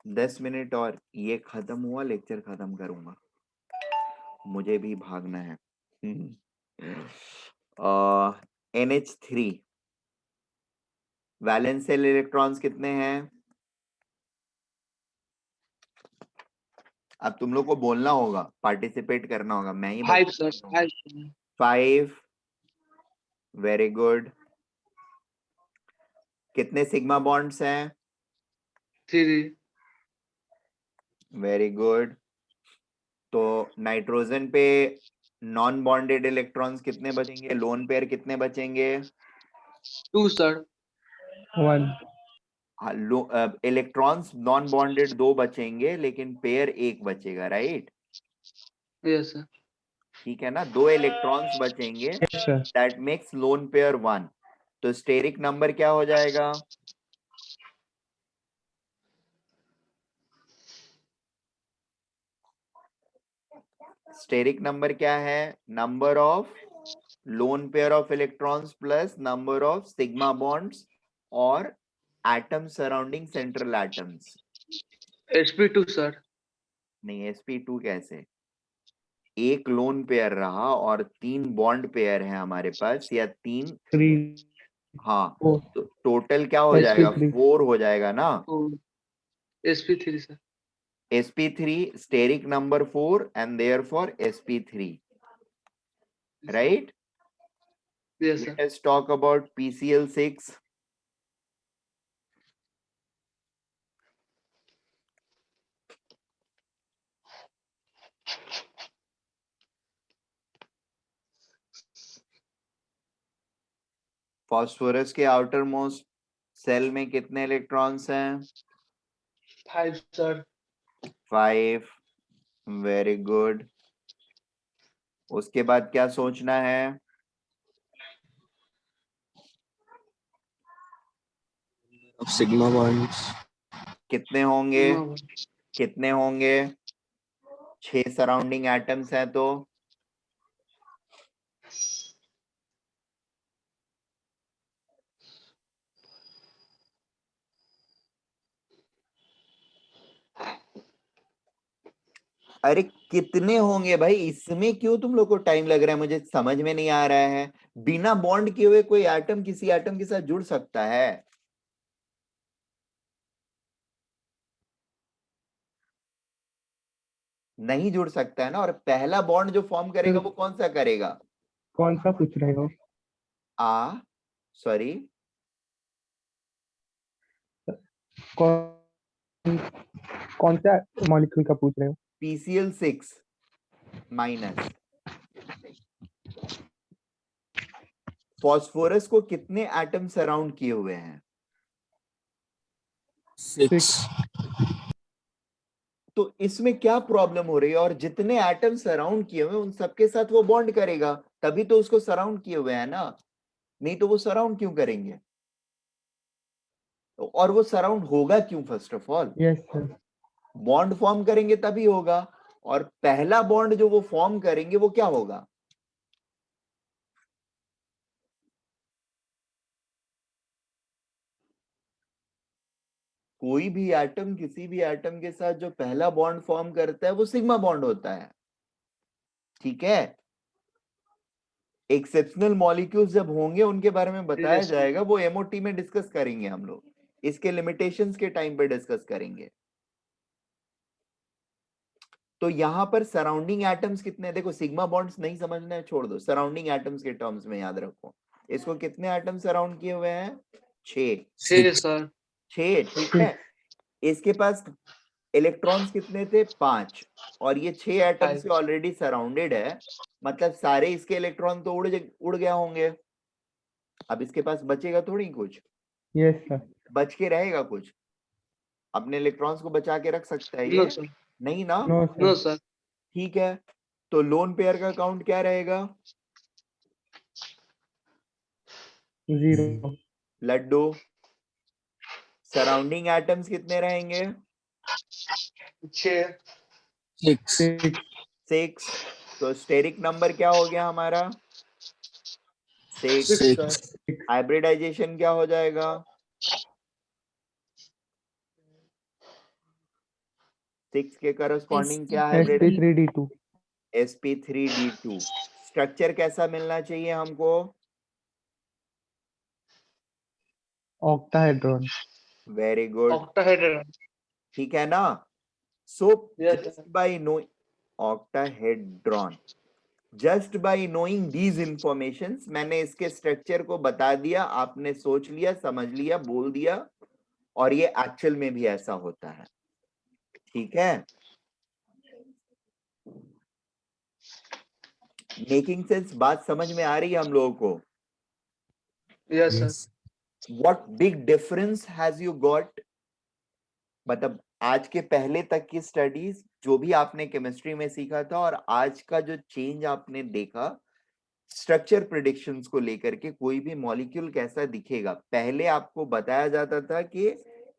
10 minute और ये खत्म हुआ, लेक्चर खत्म करूंगा, मुझे भी भागना है। NH3 वैलेंस शेल इलेक्ट्रॉन्स कितने हैं? अब तुम लोग को बोलना होगा, पार्टिसिपेट करना होगा, मैं ही 5 सर। 5। Very good. कितने सिग्मा बॉन्ड्स हैं? 3 वेरी गुड। तो नाइट्रोजन पे नॉन बॉन्डेड इलेक्ट्रॉन्स कितने बचेंगे, लोन पेयर कितने बचेंगे? 2 सर। 1 इलेक्ट्रॉन्स नॉन बॉन्डेड 2 बचेंगे, लेकिन पेयर 1 बचेगा, राइट? Yes sir. ठीक है ना, 2 इलेक्ट्रॉन्स बचेंगे, yes sir. That makes lone pair 1। तो स्टेरिक नंबर क्या हो जाएगा? स्टेरिक नंबर क्या है? Number of lone pair of electrons plus number of sigma bonds और atom surrounding central atoms. sp2 sir. नहीं, sp2 कैसे? एक लोन पेयर रहा और 3 बॉन्ड पेयर है हमारे पास, या 3, 3 हाँ, 4 तो टोटल क्या हो जाएगा? sp3 4 हो जाएगा ना। sp3 sir. sp3 steric number 4 and therefore sp3, right? Yes Let sir. us talk about pcl6. Phosphorus के आउटर मोस्ट सेल में कितने इलेक्ट्रॉन्स हैं? 5 सर। 5। Very good. उसके बाद क्या सोचना है? सिग्मा बॉन्ड्स कितने होंगे? कितने होंगे? 6 सराउंडिंग एटम्स हैं तो अरे कितने होंगे भाई? इसमें क्यों तुम लोग को टाइम लग रहा है? मुझे समझ में नहीं आ रहा है। बिना बॉन्ड किए हुए कोई एटम किसी एटम के साथ जुड़ सकता है? नहीं जुड़ सकता है ना। और पहला बॉन्ड जो फॉर्म करेगा वो कौन सा करेगा? कौन सा पूछ रहे हो? सॉरी, कौन कौन सा मॉलिक्यूल का पूछ रहे हो? PCl6 minus. फास्फोरस को कितने एटम सराउंड किए हुए हैं? 6 तो इसमें क्या प्रॉब्लम हो रही है? और जितने एटम सराउंड किए हुए हैं उन सबके साथ वो बॉन्ड करेगा, तभी तो उसको सराउंड किए हुए हैं ना। नहीं तो वो सराउंड क्यों करेंगे? और वो सराउंड होगा क्यों? First of all yes sir. Bond form करेंगे तभी होगा। और पहला बॉन्ड जो वो फॉर्म करेंगे वो क्या होगा? कोई भी एटम किसी भी एटम के साथ जो पहला बॉन्ड फॉर्म करता है वो सिग्मा बॉन्ड होता है। ठीक है। एक्सेप्शनल मॉलिक्यूल्स जब होंगे उनके बारे में बताया जाएगा, वो एमओटी में डिस्कस करेंगे हम लोग। इसके लिमिटेशंस के टाइम पे डिस्कस करेंगे। तो यहां पर सराउंडिंग एटम्स कितने हैं? देखो, सिग्मा बॉन्ड्स नहीं समझना है, छोड़ दो। सराउंडिंग एटम्स के टर्म्स में याद रखो। इसको कितने एटम सराउंड किए हुए हैं? 6। 6 सर। 6, ठीक है। इसके पास इलेक्ट्रॉन्स कितने थे? 5। और ये 6 एटम 5 से ऑलरेडी सराउंडेड है, मतलब सारे इसके इलेक्ट्रॉन तो उड़ गया होंगे। अब इसके पास बचेगा थोड़ी कुछ? Yes sir. बच के रहेगा कुछ? अपने इलेक्ट्रॉन्स को बचा के रख सकता है नो ये? सर। नहीं ना। No no sir. सर। ठीक है, तो लोन पेयर का काउंट क्या रहेगा? 0 लड्डू। सराउंडिंग एटम्स कितने रहेंगे? 6 6 6 6। तो स्टेरिक नंबर क्या हो गया हमारा? 6। 6 सर। 6 हाइब्रिडाइजेशन क्या हो जाएगा? 6 के करस्पॉन्डिंग क्या हाइब्रिड? sp3d2 sp3d2। स्ट्रक्चर कैसा मिलना चाहिए हमको? ऑक्टाहेड्रॉन। Very good. ऑक्टाहेड्रॉन। ठीक है ना। So yes just sir. By no octahedron, just by knowing these informations, मैंने इसके स्ट्रक्चर को बता दिया, आपने सोच लिया, समझ लिया, बोल दिया। और ये एक्चुअल में भी ऐसा होता है। ठीक है। Making sense? बात समझ में आ रही है हम लोगों को? Yes sir. What big difference has you got? मतलब आज के पहले तक की स्टडीज, जो भी आपने केमिस्ट्री में सीखा था, और आज का जो चेंज आपने देखा स्ट्रक्चर प्रिडिक्शंस को लेकर के, कोई भी मॉलिक्यूल कैसा दिखेगा। पहले आपको बताया जाता था कि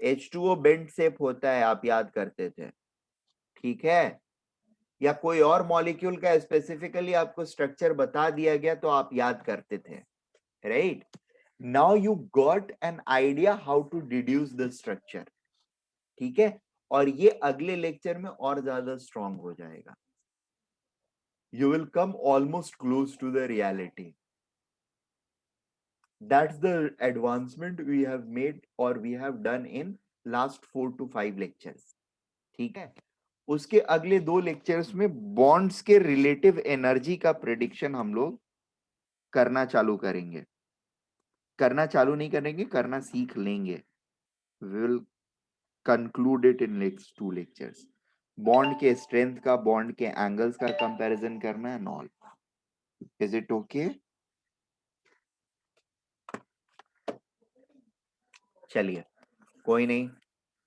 H2O बेंड शेप होता है, आप याद करते थे। ठीक है। या कोई और मॉलिक्यूल का स्पेसिफिकली आपको स्ट्रक्चर बता दिया गया तो आप याद करते थे, right? Now you got an idea how to deduce the structure, ठीक है? और ये अगले लेक्चर में और ज्यादा स्ट्रांग हो जाएगा. You will come almost close to the reality. That's the advancement we have made or we have done in last 4 to 5 lectures. ठीक है? उसके अगले 2 लेक्चर्स में बॉन्ड्स के रिलेटिव एनर्जी का प्रेडिक्शन हम लोग करना चालू करेंगे. करना चालू नहीं करेंगे, करना सीख लेंगे. We will conclude it in next 2 lectures. Bond के स्ट्रेंथ का, बॉन्ड के एंगल्स का कंपैरिजन करना and all. Is it okay? चलिए, कोई नहीं.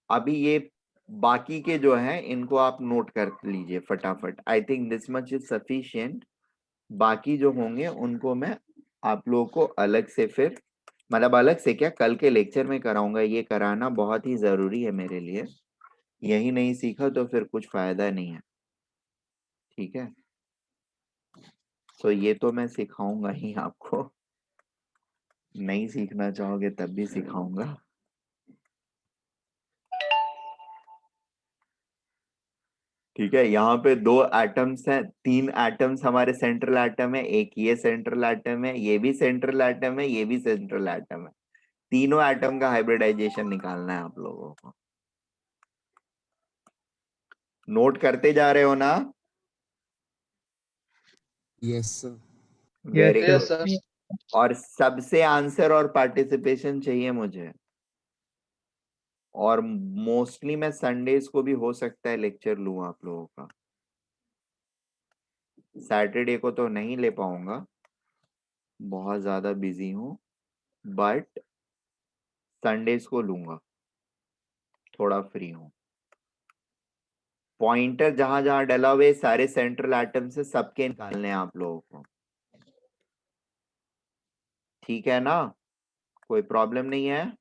अभी ये बाकी के जो हैं इनको आप नोट कर लीजिए फटाफट. I think this much is sufficient. बाकी जो होंगे उनको मैं आप लोगों को अलग से, फिर मतलब अलग से क्या, कल के लेक्चर में कराऊंगा. ये कराना बहुत ही जरूरी है मेरे लिए. यही नहीं सीखा तो फिर कुछ फायदा नहीं है, ठीक है? तो ये तो मैं सिखाऊंगा ही आपको. नहीं सीखना चाहोगे तब भी सिखाऊंगा. ठीक है? यहाँ पे 2 एटम्स हैं, 3 एटम्स हमारे सेंट्रल एटम है, एक ये सेंट्रल एटम है, ये भी सेंट्रल एटम है, ये भी सेंट्रल एटम है. तीनों एटम का हाइब्रिडाइजेशन निकालना है आप लोगों को. नोट करते जा रहे हो ना? Yes, sir. Very Yes, Yes, good. sir. और सबसे आंसर और पार्टिसिपेशन चाहिए मुझे. और मोस्टली मैं संडेज को भी हो सकता है लेक्चर लूं आप लोगों का. सैटरडे को तो नहीं ले पाऊंगा, बहुत ज्यादा बिजी हूं. बट संडेज को लूंगा, थोड़ा फ्री हूं. पॉइंटर जहां जहां डला हुए सारे सेंट्रल एटम से सबके निकालने हैं आप लोगों को. ठीक है ना? कोई प्रॉब्लम नहीं है.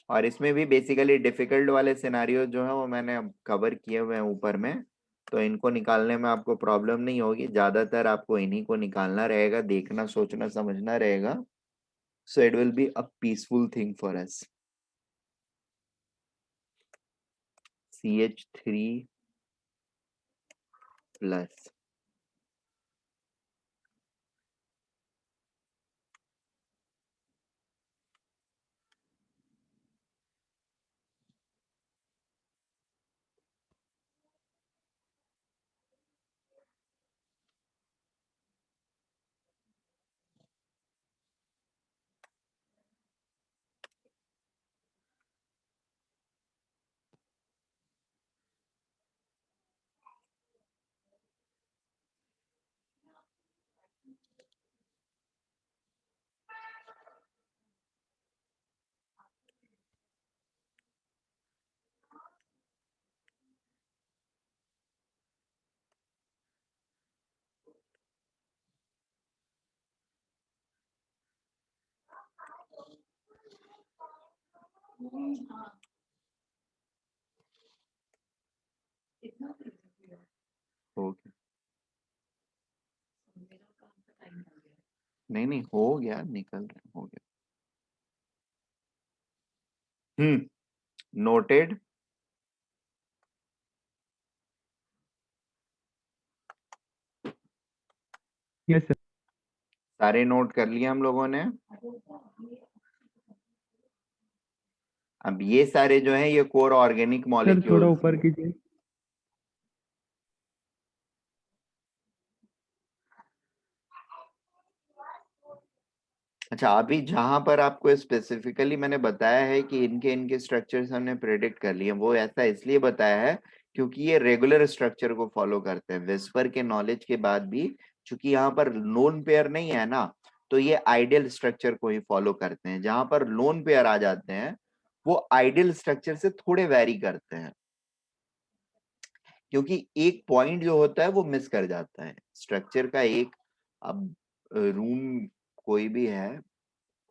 और इसमें भी बेसिकली डिफिकल्ट वाले सिनारियो जो है वो मैंने कवर किए हुए हैं ऊपर में, तो इनको निकालने में आपको प्रॉब्लम नहीं होगी. ज्यादातर आपको इन्हीं को निकालना रहेगा, देखना सोचना समझना रहेगा. So it will be a peaceful thing for us. CH3 plus. Okay. नहीं नहीं, हो गया, निकल रहा, हो गया. नोटेड. yes sir. सारे नोट कर लिए हम लोगों ने. अब ये सारे जो है ये कोर ऑर्गेनिक सर थोड़ा मॉलिक्यूल्स ऊपर हैं. कीजिए. अच्छा, अभी जहां पर आपको स्पेसिफिकली मैंने बताया है कि इनके इनके स्ट्रक्चर्स हमने प्रेडिक्ट कर लिए, वो ऐसा इसलिए बताया है क्योंकि ये रेगुलर स्ट्रक्चर को फॉलो करते हैं. विस्पर के नॉलेज के बाद भी चूंकि यहाँ पर लोन पेयर नहीं है ना, तो ये आइडियल स्ट्रक्चर को ही फॉलो करते हैं. जहां पर लोन पेयर आ जाते हैं वो आइडियल स्ट्रक्चर से थोड़े वेरी करते हैं, क्योंकि एक पॉइंट जो होता है वो मिस कर जाता है स्ट्रक्चर का. एक अब रूम कोई भी है,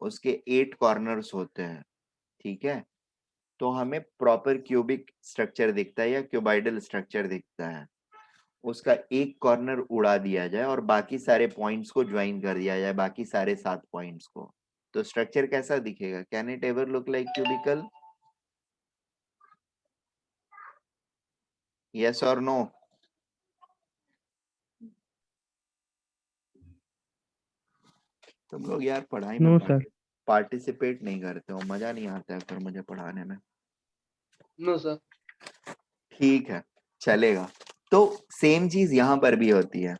उसके 8 कॉर्नर्स होते हैं, ठीक है? तो हमें प्रॉपर क्यूबिक स्ट्रक्चर दिखता है या क्यूबाइडल स्ट्रक्चर दिखता है, उसका एक कॉर्नर उड़ा दिया जाए और बाकी सारे पॉइंट्स को ज्वाइन कर दिया जाए, बाकी सारे 7 पॉइंट्स को, तो स्ट्रक्चर कैसा दिखेगा? Can it ever look like cubical? Yes और नो? तुम लोग यार पढ़ाई में नो सर। पार्टिसिपेट नहीं करते हो, मजा नहीं आता है फिर मुझे पढ़ाने में। No sir. ठीक है, चलेगा। तो सेम चीज यहां पर भी होती है।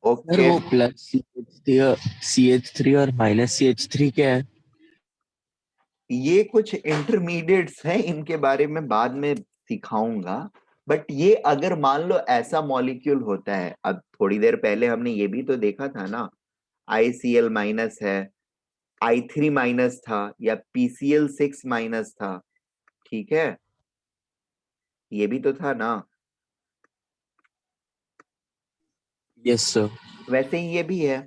सर ओके, वो प्लस CH3 और माइनस CH3 क्या है? ये कुछ इंटरमीडिएट्स हैं, इनके बारे में बाद में सिखाऊंगा। बट ये अगर मान लो ऐसा मॉलिक्यूल होता है, अब थोड़ी देर पहले हमने ये भी तो देखा था ना, ICl माइनस है, I3 माइनस था, या PCl6 माइनस था, ठीक है, ये भी तो था ना। Yes sir. वैसे ही ये भी है,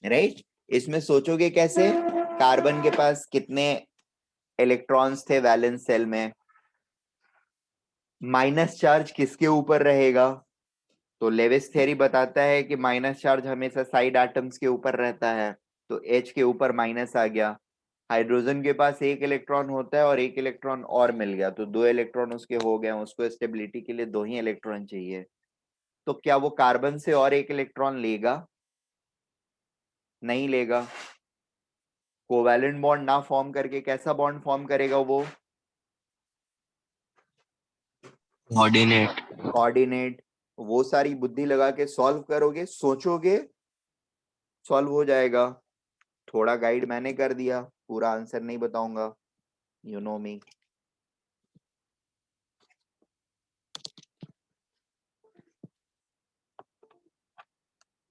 राइट? इसमें सोचोगे कैसे, कार्बन के पास कितने इलेक्ट्रॉन्स थे वैलेंस सेल में, माइनस चार्ज किसके ऊपर रहेगा? तो लेविस थ्योरी बताता है कि माइनस चार्ज हमेशा साइड एटम्स के ऊपर रहता है, तो H के ऊपर माइनस आ गया। हाइड्रोजन के पास एक इलेक्ट्रॉन होता है और एक इलेक्ट्रॉन और मिल गया, तो 2 इलेक्ट्रॉन उसके हो गए, उसको स्टेबिलिटी के लिए 2 ही इलेक्ट्रॉन चाहिए। तो क्या वो कार्बन से और एक इलेक्ट्रॉन लेगा? नहीं लेगा। कोवैलेंट बॉन्ड ना फॉर्म करके कैसा बॉन्ड फॉर्म करेगा वो? कोऑर्डिनेट। कोऑर्डिनेट। वो सारी बुद्धि लगा के सॉल्व करोगे, सोचोगे, सॉल्व हो जाएगा। थोड़ा गाइड मैंने कर दिया, पूरा आंसर नहीं बताऊंगा, यू नो मी।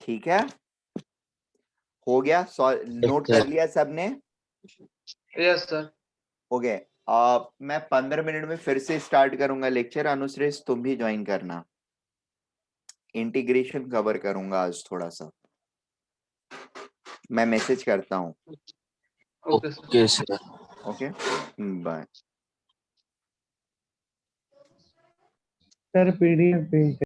ठीक है, हो गया? नोट कर लिया सबने? Yes sir. ओके, मैं 15 मिनट में फिर से स्टार्ट करूंगा लेक्चर। अनुश्रेष्ठ तुम भी ज्वाइन करना, इंटीग्रेशन कवर करूंगा आज थोड़ा सा, मैं मैसेज करता हूँ। Okay sir. Okay sir. Okay, bye. Sir PDF भेज